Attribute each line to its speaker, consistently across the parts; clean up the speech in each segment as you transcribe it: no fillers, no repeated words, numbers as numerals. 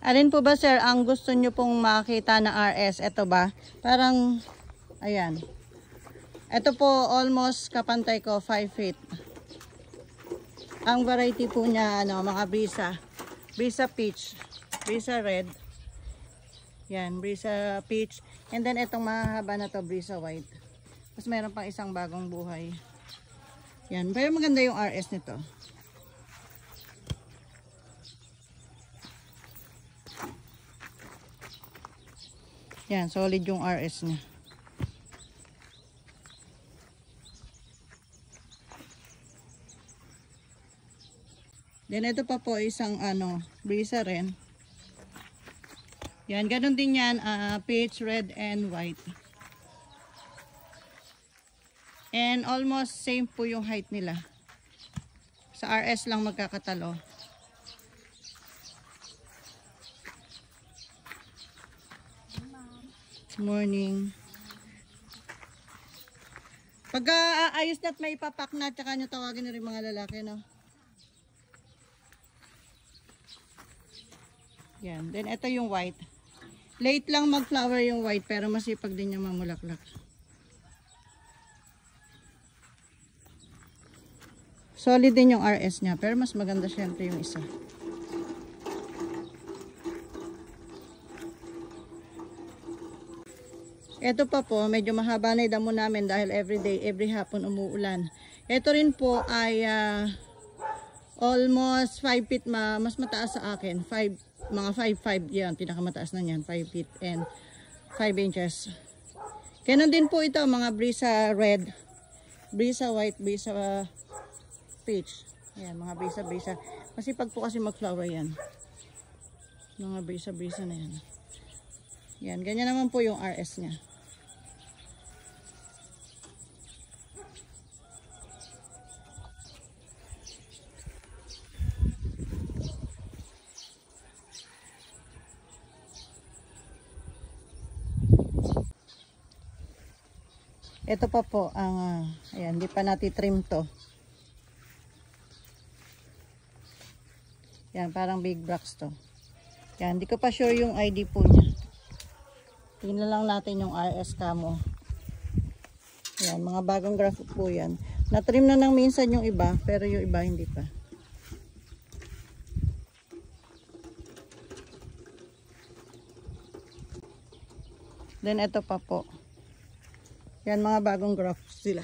Speaker 1: Alin po ba sir ang gusto nyo pong makita na RS? Ito ba? Parang, ayan. Ito po almost kapantay ko 5 feet. Ang variety po niya, ano, mga Brisa. Brisa Peach. Brisa Red. Yan, Brisa Peach. And then itong mahaba na to, Brisa White. Tapos meron pang isang bagong buhay. Yan, pero maganda yung RS nito. Yan, solid yung RS niya. Then ito pa po isang ano, Brisa rin. Yan, ganun din yan, peach, red, and white. And almost same po yung height nila. Sa RS lang magkakatalo. Morning. Pag ayos na't may ipapak na, tsaka nyo tawagin na rin mga lalaki, no? Yan. Then, ito yung white. Late lang mag-flower yung white, pero masipag din yung mamulaklak. Solid din yung RS niya, pero mas maganda syempre yung isa. Ito pa po, medyo mahaba na yung damo namin dahil every hapon umuulan. Ito rin po ay almost 5 feet, mas mataas sa akin. Mga 5'5", yan, pinakamataas na yan, 5 feet and 5 inches. Ganon din po ito, mga Brisa Red, Brisa White, Brisa Peach. Yan, mga Brisa. Masipag po kasi mag-flower yan. Mga Brisa na yan. Yan, ganyan naman po yung RS niya. Ito pa po ang ayan, hindi pa natin trim to. Yan, parang big blocks to. Yan, hindi ko pa sure yung ID po niya. Tingnan lang natin yung RS camo. Yan, mga bagong graph po yan. Na-trim na ng minsan yung iba, pero yung iba hindi pa. Then ito pa po. Yan, mga bagong grafts sila.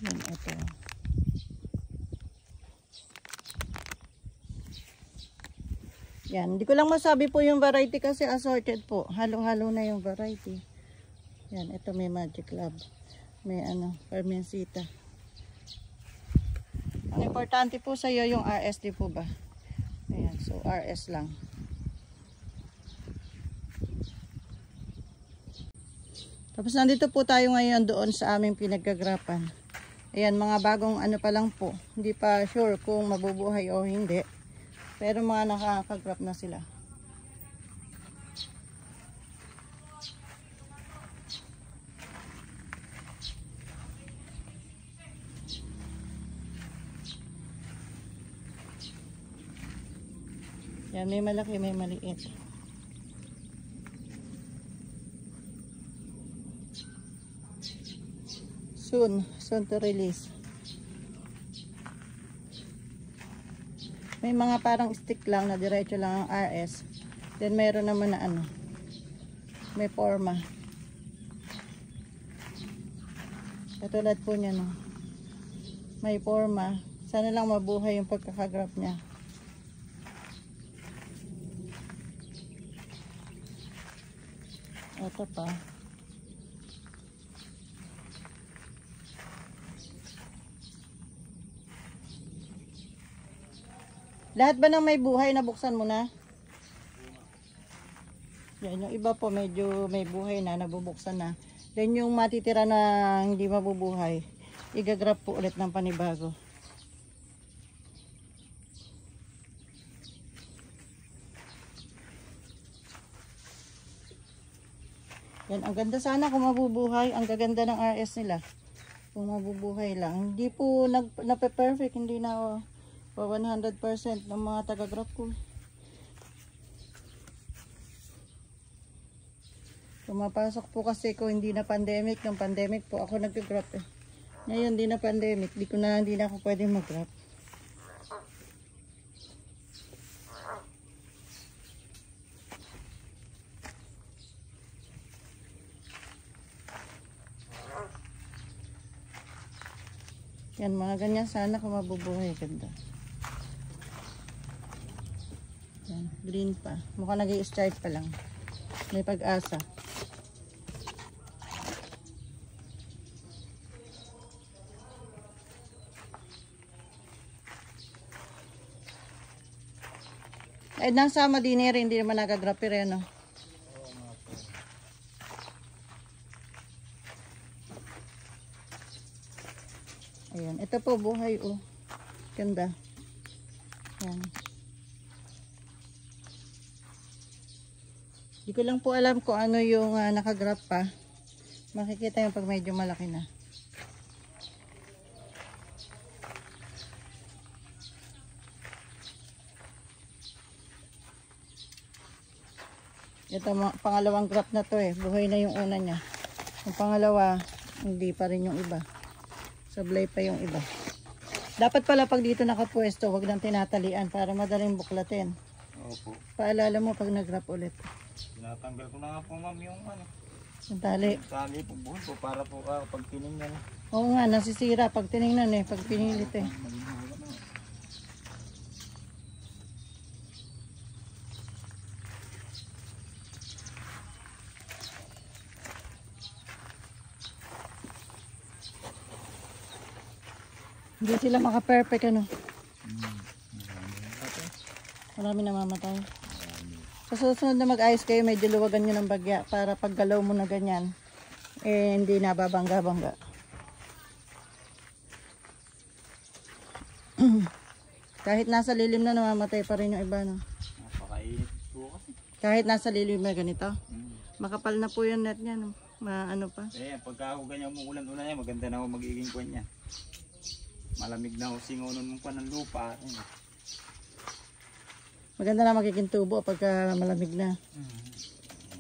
Speaker 1: Yan, ito. Yan, hindi ko lang masabi po yung variety kasi assorted po. Halo-halo na yung variety. Yan, ito may Magic Love. May Carmencita. Ang importante po sa iyo yung RS, di po ba? Ayan, so RS lang. Tapos nandito po tayo ngayon doon sa aming pinagkagrapan. Ayan, mga bagong pa lang po. Hindi pa sure kung mabubuhay o hindi. Pero mga nakakagrap na sila. Yan, may malaki, may maliit. Soon to release. May mga parang stick lang na diretso lang ang RS. Then meron naman na may forma. Katulad po niya, no. May forma. Sana lang mabuhay yung pagkakagrap niya. Ito pa. Lahat ba ng may buhay nabuksan mo na? Yan, yung iba po medyo may buhay na, nabubuksan na. Then yung matitira na hindi mabubuhay, igagrap po ulit ng panibago. Yan, ang ganda sana kung mabubuhay. Ang gaganda ng RS nila. Kung mabubuhay lang. Hindi po nape-perfect, hindi na Pa 100% ng mga taga-graph ko. Pumapasok po kasi ko hindi na pandemic. Nung pandemic po ako nag-graph eh. Ngayon hindi na pandemic. Hindi na ako pwede mag-graph. Yan, mga ganyan sana kung mabubuhay. Ganda. Yan, green pa. Mukhang nag-i-start pa lang. May pag-asa. Eh, nasa Madinere, hindi naman nagagrapir yan, no? Ayan, ito po buhay, oh. Ganda. Ayan. Hindi ko lang po alam kung ano yung nakagraph pa. Makikita yung pag medyo malaki na. Ito, pangalawang graph na to eh. Buhay na yung una niya. Yung pangalawa, hindi pa rin yung iba. Sablay pa yung iba. Dapat pala pag dito nakapwesto, wag nang tinatalian para madaling buklatin.
Speaker 2: Opo.
Speaker 1: Paalala mo pag nag-graph ulit.
Speaker 2: Tinatanggal ko na nga po ma'am yung ano.
Speaker 1: Yung tali.
Speaker 2: Tali po buhon po para po pag tinignan.
Speaker 1: Oo nga, nasisira pag tinignan eh. Pag pinilit eh. Hindi sila maka-perfect ano. Marami namamatay. Sa susunod na mag-ayos kayo, medyo luwagan nyo ng bagya para paggalaw mo na ganyan, eh hindi nababangga-bangga. Kahit nasa lilim na namamatay pa rin yung iba, no?
Speaker 2: Napakainit po kasi.
Speaker 1: Kahit nasa lilim na ganito. Makapal na po yung net niya, no? Ano pa.
Speaker 2: Eh, pagka ako ganyan umuulan-ulan niya, maganda na ako magiging kwan niya. Malamig na ako singaw nun pa ng lupa.
Speaker 1: Maganda na magiging tubo pagka malamig na.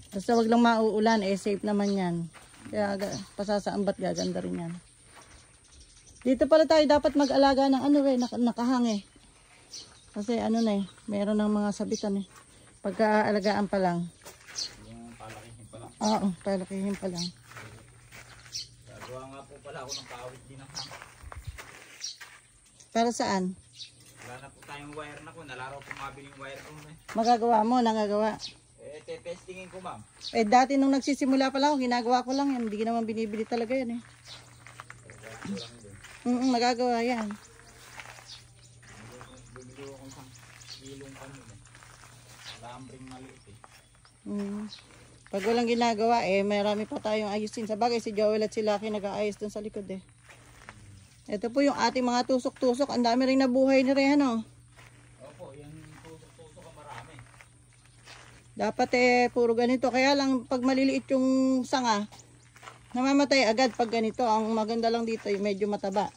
Speaker 1: Basta wag lang mauulan, eh safe naman yan. Kaya pasasaambat gaganda rin yan. Dito pala tayo dapat mag-alaga ng ano eh, nakahang eh. Kasi ano na eh, meron ng mga sabitan eh. Pagka-alagaan pa lang.
Speaker 2: Yung palakihin pa lang.
Speaker 1: Oo, palakihin pa lang.
Speaker 2: Gagawa nga po pala ako ng kawit din ng hang.
Speaker 1: Para saan?
Speaker 2: Wala na po tayong wire na po. Nalaro po mabiling wire ko eh.
Speaker 1: Magagawa mo, nangagawa.
Speaker 2: Eh, testingin ko ma'am.
Speaker 1: Eh dati nung nagsisimula pa lang ako, ginagawa ko lang yan. Hindi naman binibili talaga yan eh. Magagawa yan.
Speaker 2: Bumili ko kung isang kilong kanina. Lambring maliit eh.
Speaker 1: Pag walang ginagawa eh, marami pa tayong ayusin. Sabagay si Joel at si Lucky nag-aayos dun sa likod eh. Ito po yung ating mga tusok-tusok. Ang dami rin nabuhay ni Rehan, oh.
Speaker 2: Opo, yung tusok-tusok ang marami.
Speaker 1: Dapat eh, puro ganito. Kaya lang, pag maliliit yung sanga, namamatay agad pag ganito. Ang maganda lang dito, yung medyo mataba.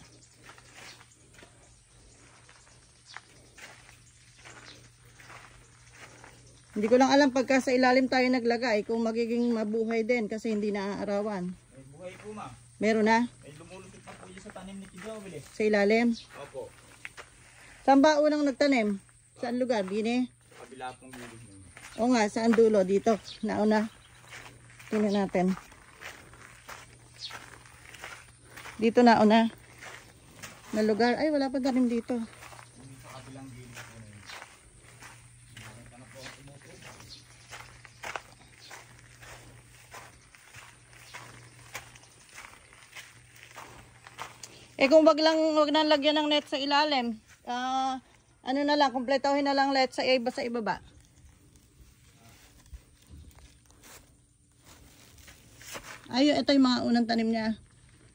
Speaker 1: Hindi ko lang alam pagka sa ilalim tayo naglagay kung magiging mabuhay din kasi hindi naaarawan.
Speaker 2: May buhay po ma'am.
Speaker 1: Meron na?
Speaker 2: May lumulusot pa po sa tanim ni Tijawil eh.
Speaker 1: Sa ilalim?
Speaker 2: Opo.
Speaker 1: Saan ba unang nagtanim? Saan lugar? Dine?
Speaker 2: Kabila pong gilid mo.
Speaker 1: O nga, saan dulo? Dito. Nauna. Tingnan natin. Dito nauna. Na lugar. Ay, wala pa tanim dito.
Speaker 2: Sa kabilang gilid po na yun.
Speaker 1: Eh kung wag na lagyan ng net sa ilalim. Ano na lang, kumpletohin na lang net sa ibaba. Ayun, ito yung mga unang tanim niya.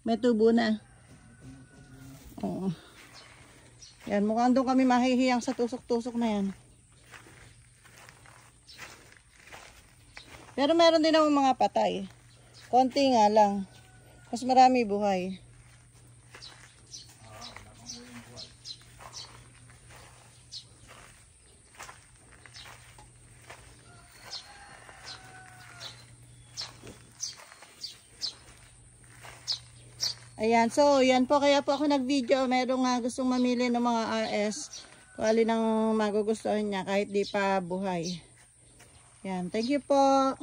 Speaker 1: May tubo na. Oo. Yan, mukhang doon kami mahihiyang sa tusok-tusok na yan. Pero meron din naman mga patay. Konti nga lang. Mas marami buhay. Ayan, so yan po, kaya po ako nag-video. Merong gustong mamili ng mga RS. Kung alin ang magugustuhan niya kahit di pa buhay. Yan, thank you po.